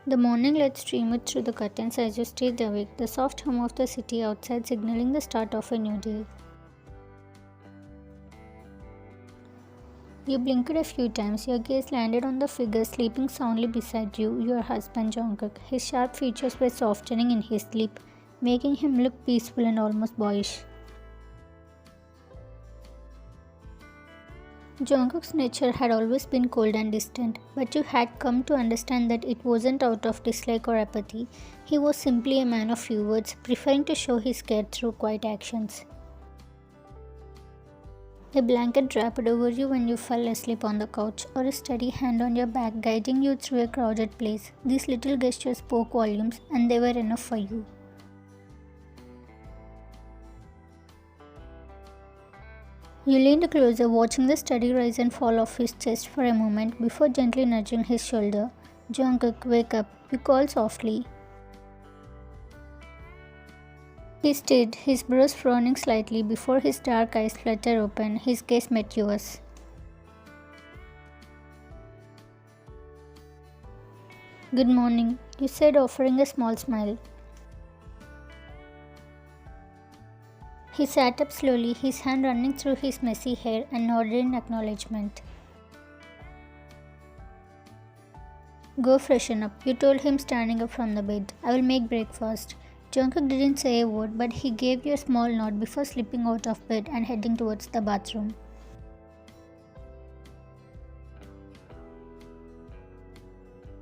The morning light streamed through the curtains as you stayed awake, the soft hum of the city outside signaling the start of a new day. You blinked a few times, your gaze landed on the figure sleeping soundly beside you, your husband Jungkook. His sharp features were softening in his sleep, making him look peaceful and almost boyish. Jungkook's nature had always been cold and distant, but you had come to understand that it wasn't out of dislike or apathy. He was simply a man of few words, preferring to show his care through quiet actions. A blanket wrapped over you when you fell asleep on the couch, or a steady hand on your back guiding you through a crowded place. These little gestures spoke volumes, and they were enough for you. You leaned closer, watching the steady rise and fall of his chest for a moment before gently nudging his shoulder. Jungkook, wake up, you called softly. He stayed, his brows frowning slightly before his dark eyes fluttered open. His gaze met yours. Good morning, you said, offering a small smile. He sat up slowly, his hand running through his messy hair, and nodded in acknowledgement. Go freshen up, you told him, standing up from the bed. I will make breakfast. Jungkook didn't say a word, but he gave you a small nod before slipping out of bed and heading towards the bathroom.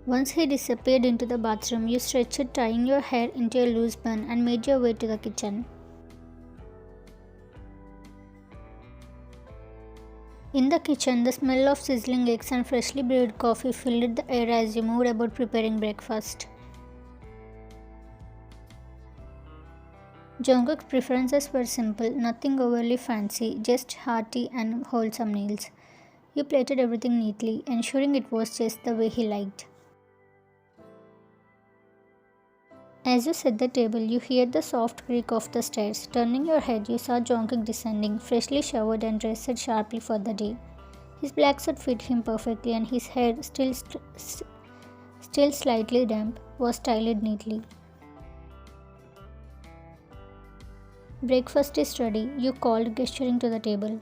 Once he disappeared into the bathroom, you stretched, tying your hair into a loose bun, and made your way to the kitchen. In the kitchen, the smell of sizzling eggs and freshly brewed coffee filled the air as you moved about preparing breakfast. Jungkook's preferences were simple, nothing overly fancy, just hearty and wholesome meals. You plated everything neatly, ensuring it was just the way he liked. As you set the table, you heard the soft creak of the stairs. Turning your head, you saw Jungkook descending, freshly showered and dressed sharply for the day. His black suit fit him perfectly, and his hair, still slightly damp, was styled neatly. Breakfast is ready, you called, gesturing to the table.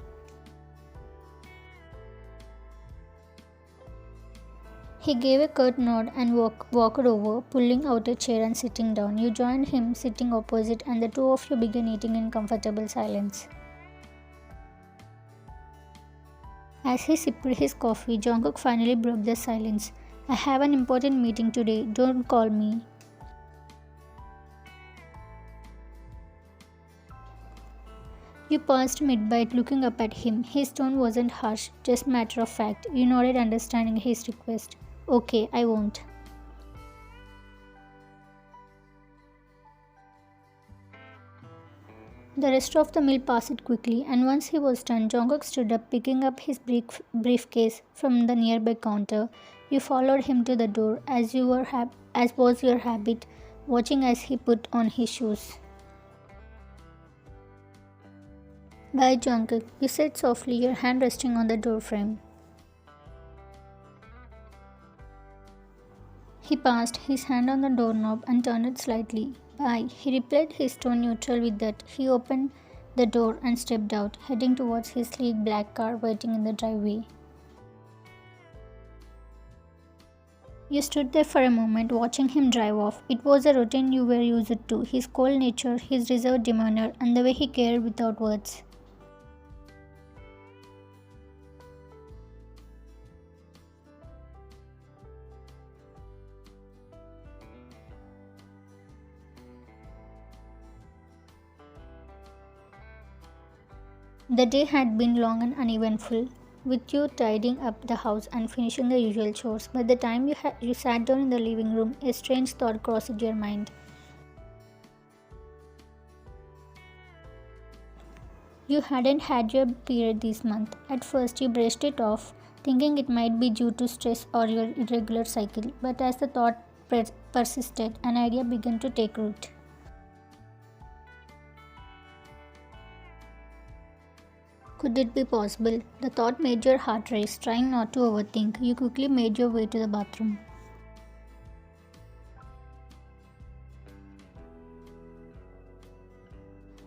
He gave a curt nod and walked over, pulling out a chair and sitting down. You joined him, sitting opposite, and the two of you began eating in comfortable silence. As he sipped his coffee, Jungkook finally broke the silence. I have an important meeting today, don't call me. You paused mid-bite, looking up at him. His tone wasn't harsh, just matter of fact. You nodded, understanding his request. Okay, I won't. The rest of the meal passed quickly, and once he was done, Jungkook stood up, picking up his briefcase from the nearby counter. You followed him to the door, as was your habit, watching as he put on his shoes. Bye, Jungkook, you said softly, your hand resting on the doorframe. He passed his hand on the doorknob and turned it slightly. Bye, he replied, his tone neutral with that. He opened the door and stepped out, heading towards his sleek black car waiting in the driveway. You stood there for a moment, watching him drive off. It was a routine you were used to, his cold nature, his reserved demeanor, and the way he cared without words. The day had been long and uneventful, with you tidying up the house and finishing the usual chores. By the time you sat down in the living room, a strange thought crossed your mind. You hadn't had your period this month. At first, you brushed it off, thinking it might be due to stress or your irregular cycle. But as the thought persisted, an idea began to take root. Could it be possible? The thought made your heart race. Trying not to overthink, you quickly made your way to the bathroom.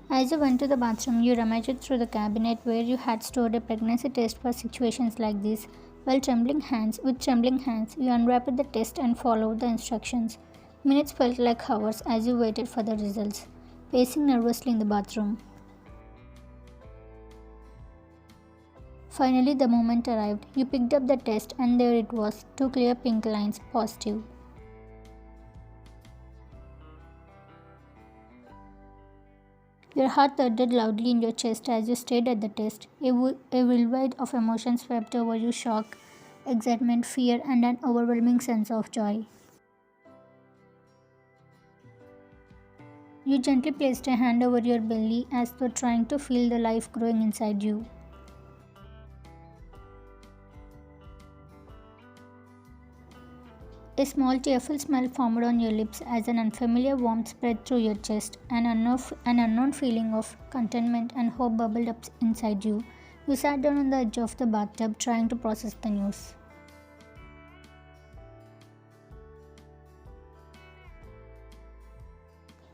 As you went to the bathroom, you rummaged through the cabinet where you had stored a pregnancy test for situations like this. With trembling hands, you unwrapped the test and followed the instructions. Minutes felt like hours as you waited for the results, pacing nervously in the bathroom. Finally, the moment arrived. You picked up the test, and there it was, two clear pink lines, positive. Your heart thudded loudly in your chest as you stared at the test. A whirlwind of emotions swept over you: shock, excitement, fear, and an overwhelming sense of joy. You gently placed a hand over your belly as though trying to feel the life growing inside you. A small tearful smell formed on your lips as an unfamiliar warmth spread through your chest. An unknown feeling of contentment and hope bubbled up inside you. You sat down on the edge of the bathtub trying to process the news.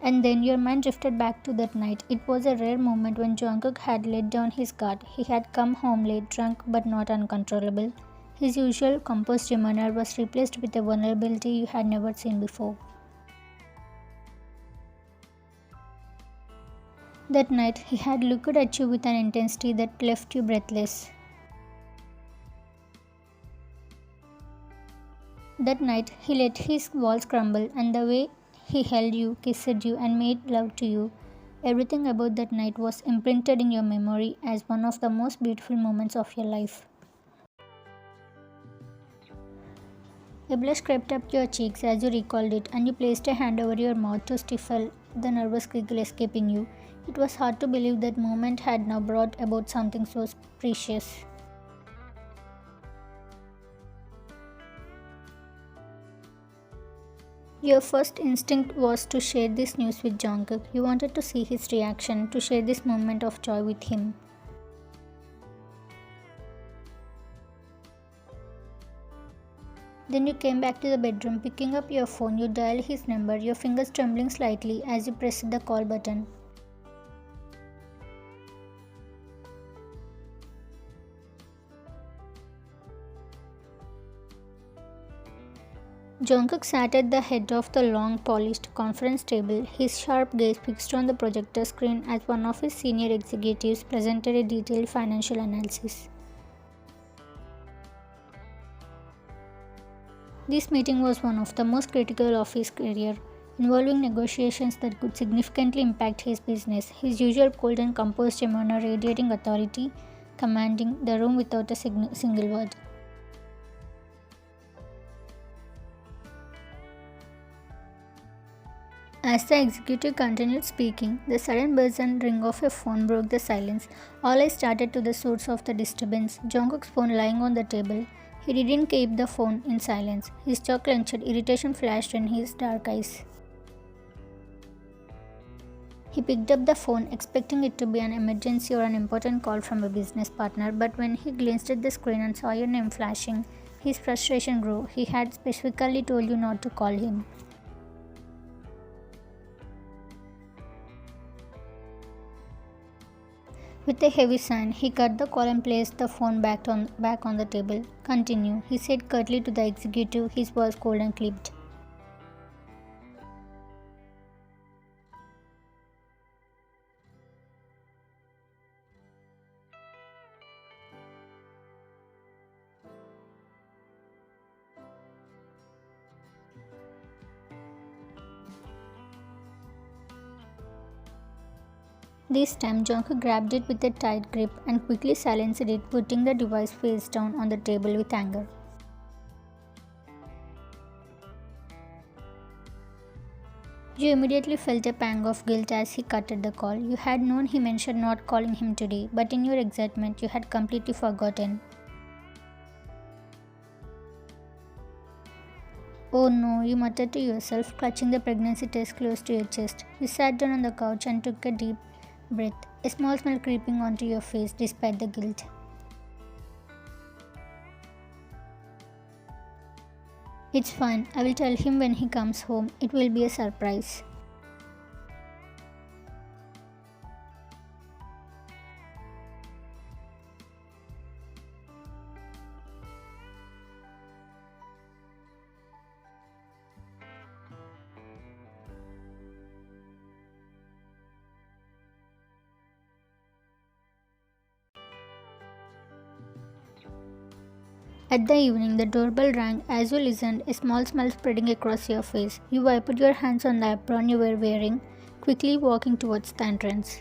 And then your mind drifted back to that night. It was a rare moment when Jungkook had let down his guard. He had come home late, drunk but not uncontrollable. His usual composed demeanor was replaced with a vulnerability you had never seen before. That night, he had looked at you with an intensity that left you breathless. That night, he let his walls crumble, and the way he held you, kissed you, and made love to you, everything about that night was imprinted in your memory as one of the most beautiful moments of your life. A blush crept up your cheeks as you recalled it, and you placed a hand over your mouth to stifle the nervous giggle escaping you. It was hard to believe that moment had now brought about something so precious. Your first instinct was to share this news with Jungkook. You wanted to see his reaction, to share this moment of joy with him. Then you came back to the bedroom, picking up your phone. You dialed his number, your fingers trembling slightly as you pressed the call button. Jungkook sat at the head of the long, polished conference table, his sharp gaze fixed on the projector screen as one of his senior executives presented a detailed financial analysis. This meeting was one of the most critical of his career, involving negotiations that could significantly impact his business. His usual cold and composed demeanor radiating authority, commanding the room without a single word. As the executive continued speaking, the sudden buzz and ring of a phone broke the silence. All eyes started to the source of the disturbance, Jungkook's phone lying on the table. He didn't keep the phone in silence. His jaw clenched, irritation flashed in his dark eyes. He picked up the phone, expecting it to be an emergency or an important call from a business partner, but when he glanced at the screen and saw your name flashing, his frustration grew. He had specifically told you not to call him. With a heavy sigh, he cut the call and placed the phone back on the table. "Continue," he said curtly to the executive, his voice cold and clipped. This time, Jungkook grabbed it with a tight grip and quickly silenced it, putting the device face down on the table with anger. You immediately felt a pang of guilt as he cutted the call. You had known he mentioned not calling him today, but in your excitement, you had completely forgotten. "Oh no," you muttered to yourself, clutching the pregnancy test close to your chest. You sat down on the couch and took a deep breath, a small smile creeping onto your face despite the guilt. "It's fine. I will tell him when he comes home. It will be a surprise." At the evening, the doorbell rang. As you listened, a small smile spreading across your face. You wiped your hands on the apron you were wearing, quickly walking towards the entrance.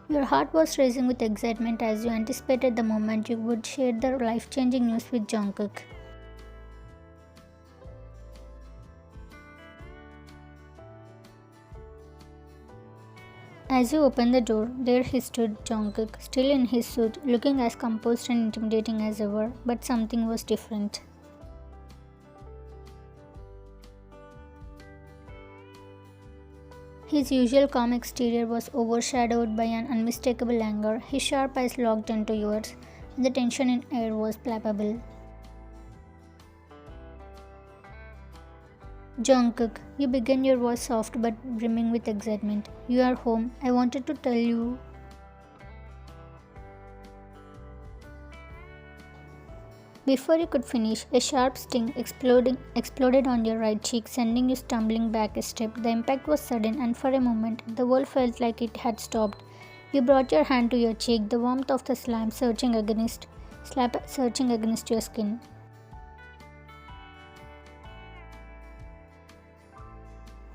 Your heart was racing with excitement as you anticipated the moment you would share the life-changing news with Jungkook. As you opened the door, there he stood, Jungkook, still in his suit, looking as composed and intimidating as ever, but something was different. His usual calm exterior was overshadowed by an unmistakable anger. His sharp eyes locked into yours, and the tension in air was palpable. Jungkook, you began, your voice soft but brimming with excitement. You are home. I wanted to tell you. Before you could finish, a sharp sting exploded on your right cheek, sending you stumbling back a step. The impact was sudden, and for a moment, the world felt like it had stopped. You brought your hand to your cheek, the warmth of the slap searching against your skin.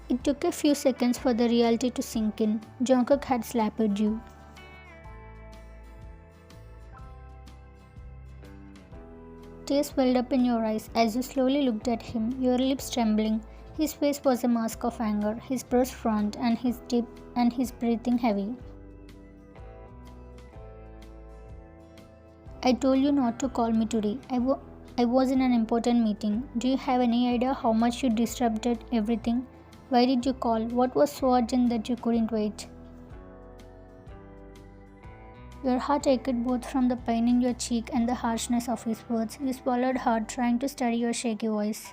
It took a few seconds for the reality to sink in. Jungkook had slapped you. Tears welled up in your eyes as you slowly looked at him, your lips trembling. His face was a mask of anger, his brows frowned, and his breathing heavy. I told you not to call me today. I was in an important meeting. Do you have any idea how much you disrupted everything? Why did you call? What was so urgent that you couldn't wait? Your heart ached both from the pain in your cheek and the harshness of his words. You swallowed hard, trying to steady your shaky voice.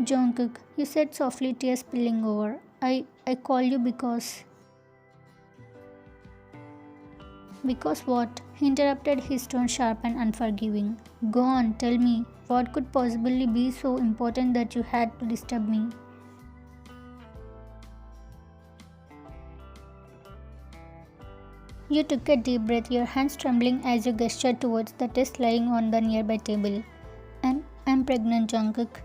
Jungkook, you said softly, tears spilling over. I call you because... Because what? He interrupted, his tone sharp and unforgiving. Go on, tell me, what could possibly be so important that you had to disturb me? You took a deep breath, your hands trembling as you gestured towards the test lying on the nearby table. I'm pregnant, Jungkook.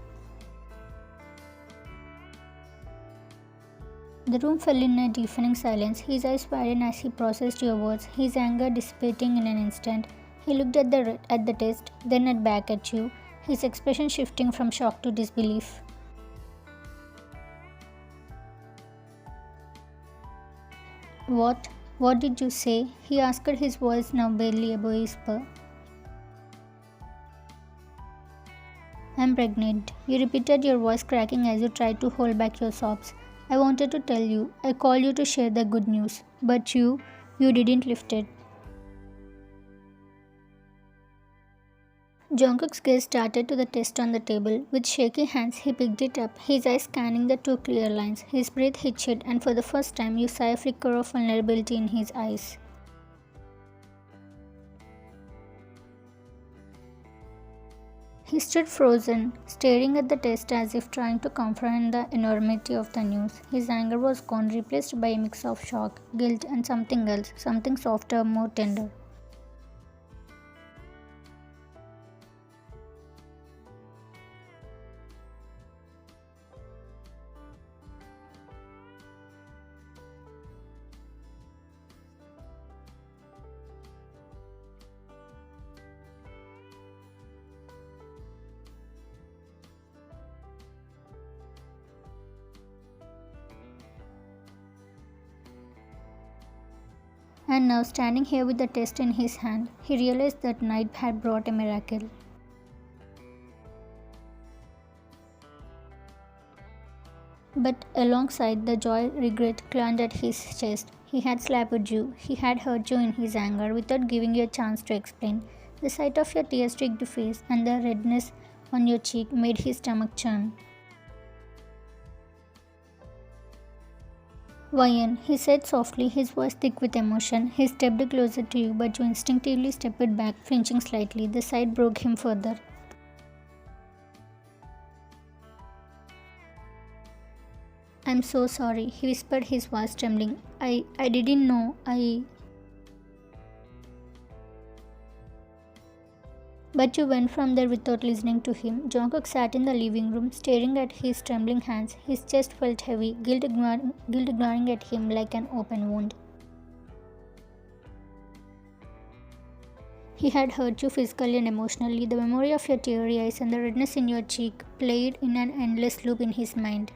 The room fell in a deafening silence. His eyes widened as he processed your words, his anger dissipating in an instant. He looked at the test, then back at you, his expression shifting from shock to disbelief. What? What did you say? He asked, his voice now barely above a whisper. I'm pregnant. You repeated, your voice cracking as you tried to hold back your sobs. I wanted to tell you. I called you to share the good news. But you didn't lift it. Jungkook's gaze started to the test on the table. With shaky hands, he picked it up, his eyes scanning the two clear lines. His breath hitched, and for the first time, you saw a flicker of vulnerability in his eyes. He stood frozen, staring at the test as if trying to comprehend the enormity of the news. His anger was gone, replaced by a mix of shock, guilt, and something else, something softer, more tender. And now, standing here with the test in his hand, he realized that night had brought a miracle. But alongside the joy, regret clutched at his chest. He had slapped you, he had hurt you in his anger without giving you a chance to explain. The sight of your tear-streaked face and the redness on your cheek made his stomach churn. Wyan, he said softly, his voice thick with emotion. He stepped closer to you, but you instinctively stepped back, flinching slightly. The sight broke him further. I'm so sorry, he whispered, his voice trembling. I didn't know. But you went from there without listening to him. Jungkook sat in the living room, staring at his trembling hands. His chest felt heavy, guilt ignoring at him like an open wound. He had hurt you physically and emotionally. The memory of your teary eyes and the redness in your cheek played in an endless loop in his mind.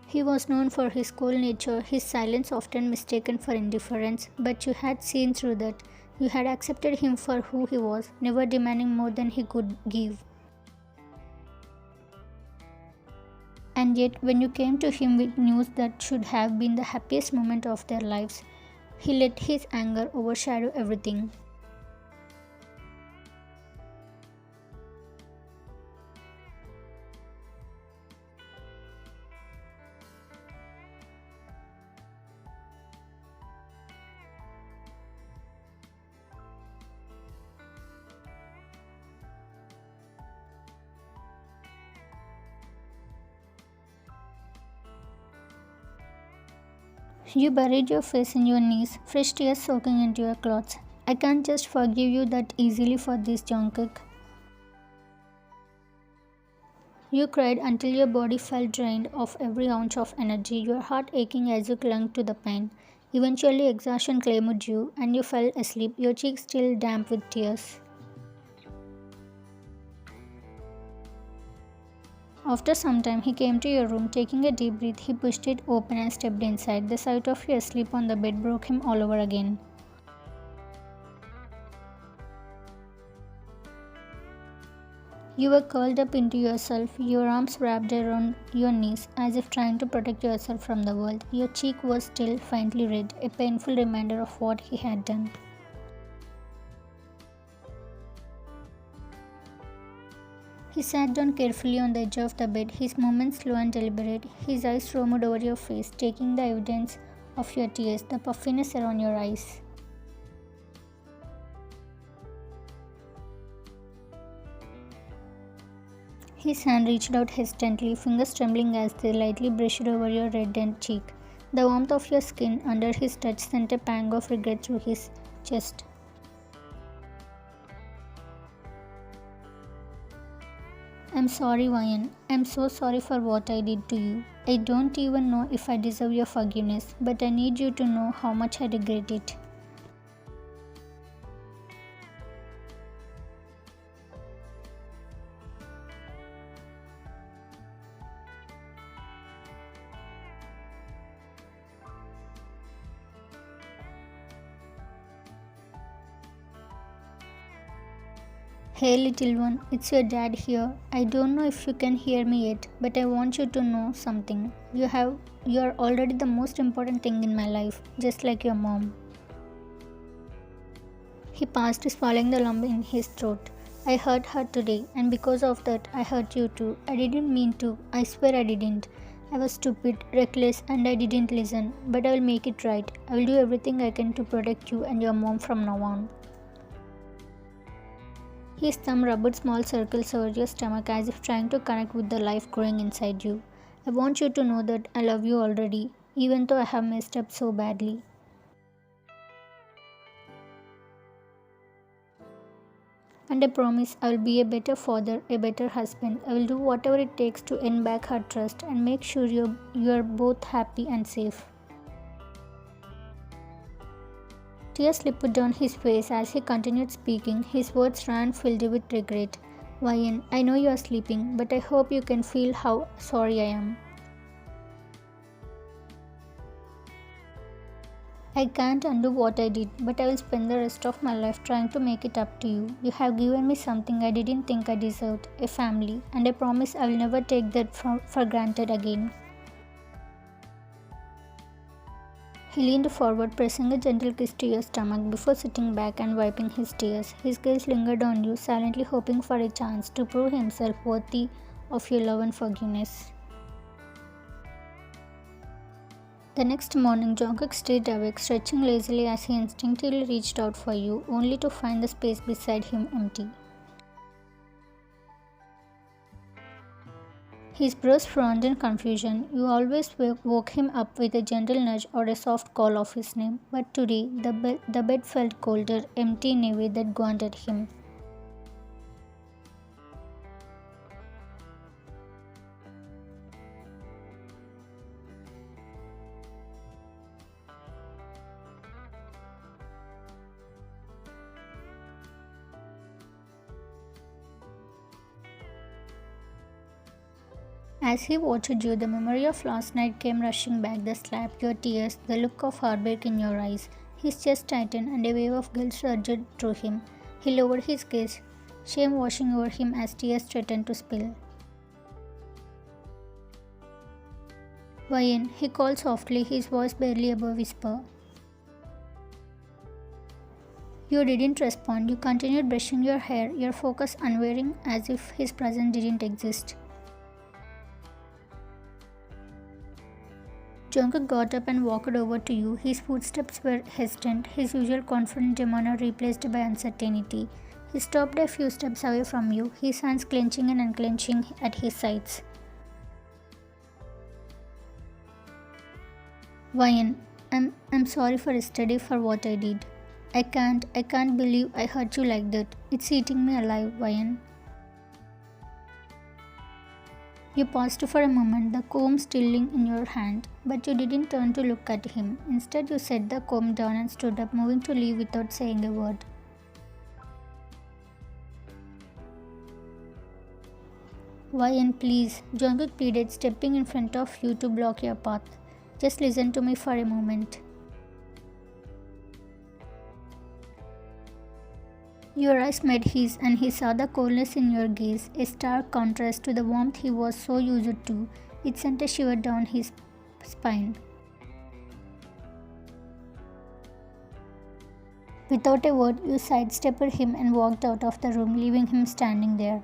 He was known for his cool nature, his silence often mistaken for indifference, but you had seen through that. You had accepted him for who he was, never demanding more than he could give. And yet, when you came to him with news that should have been the happiest moment of their lives, he let his anger overshadow everything. You buried your face in your knees, fresh tears soaking into your clothes. I can't just forgive you that easily for this, Jungkook. You cried until your body felt drained of every ounce of energy, your heart aching as you clung to the pain. Eventually, exhaustion claimed you, and you fell asleep, your cheeks still damp with tears. After some time, he came to your room. Taking a deep breath, he pushed it open and stepped inside. The sight of you asleep on the bed broke him all over again. You were curled up into yourself, your arms wrapped around your knees, as if trying to protect yourself from the world. Your cheek was still faintly red, a painful reminder of what he had done. He sat down carefully on the edge of the bed, his movements slow and deliberate. His eyes roamed over your face, taking the evidence of your tears, the puffiness around your eyes. His hand reached out hesitantly, fingers trembling as they lightly brushed over your reddened cheek. The warmth of your skin under his touch sent a pang of regret through his chest. I'm sorry, Ryan. I'm so sorry for what I did to you. I don't even know if I deserve your forgiveness, but I need you to know how much I regret it. Hey little one, it's your dad here. I don't know if you can hear me yet, but I want you to know something. You are already the most important thing in my life, just like your mom. He paused, swallowing the lump in his throat. I hurt her today, and because of that, I hurt you too. I didn't mean to. I swear I didn't. I was stupid, reckless, and I didn't listen. But I will make it right. I will do everything I can to protect you and your mom from now on. His thumb rubbed small circles over your stomach as if trying to connect with the life growing inside you. I want you to know that I love you already, even though I have messed up so badly. And I promise I will be a better father, a better husband. I will do whatever it takes to earn back her trust and make sure you are both happy and safe. Tears slipped down his face as he continued speaking. His words ran filled with regret. Ryan, I know you are sleeping, but I hope you can feel how sorry I am. I can't undo what I did, but I will spend the rest of my life trying to make it up to you. You have given me something I didn't think I deserved, a family, and I promise I will never take that for granted again. He leaned forward, pressing a gentle kiss to your stomach before sitting back and wiping his tears. His gaze lingered on you, silently hoping for a chance to prove himself worthy of your love and forgiveness. The next morning, Jungkook stayed awake, stretching lazily as he instinctively reached out for you, only to find the space beside him empty. His brows frowned in confusion. You always woke him up with a gentle nudge or a soft call of his name, but today the bed felt colder, empty in a way that granted him. As he watched you, the memory of last night came rushing back, the slap, your tears, the look of heartbreak in your eyes. His chest tightened and a wave of guilt surged through him. He lowered his gaze, shame washing over him as tears threatened to spill. Wayan, he called softly, his voice barely above whisper. You didn't respond. You continued brushing your hair, your focus unwavering as if his presence didn't exist. Jungkook got up and walked over to you. His footsteps were hesitant, his usual confident demeanor replaced by uncertainty. He stopped a few steps away from you, his hands clenching and unclenching at his sides. Wayan, I'm sorry for yesterday, for what I did. I can't believe I hurt you like that. It's eating me alive, Wayan. You paused for a moment, the comb still in your hand, but you didn't turn to look at him. Instead, you set the comb down and stood up, moving to leave without saying a word. Wayan, please, Jungkook pleaded, stepping in front of you to block your path. Just listen to me for a moment. Your eyes met his, and he saw the coldness in your gaze, a stark contrast to the warmth he was so used to. It sent a shiver down his spine. Without a word, you sidestepped him and walked out of the room, leaving him standing there.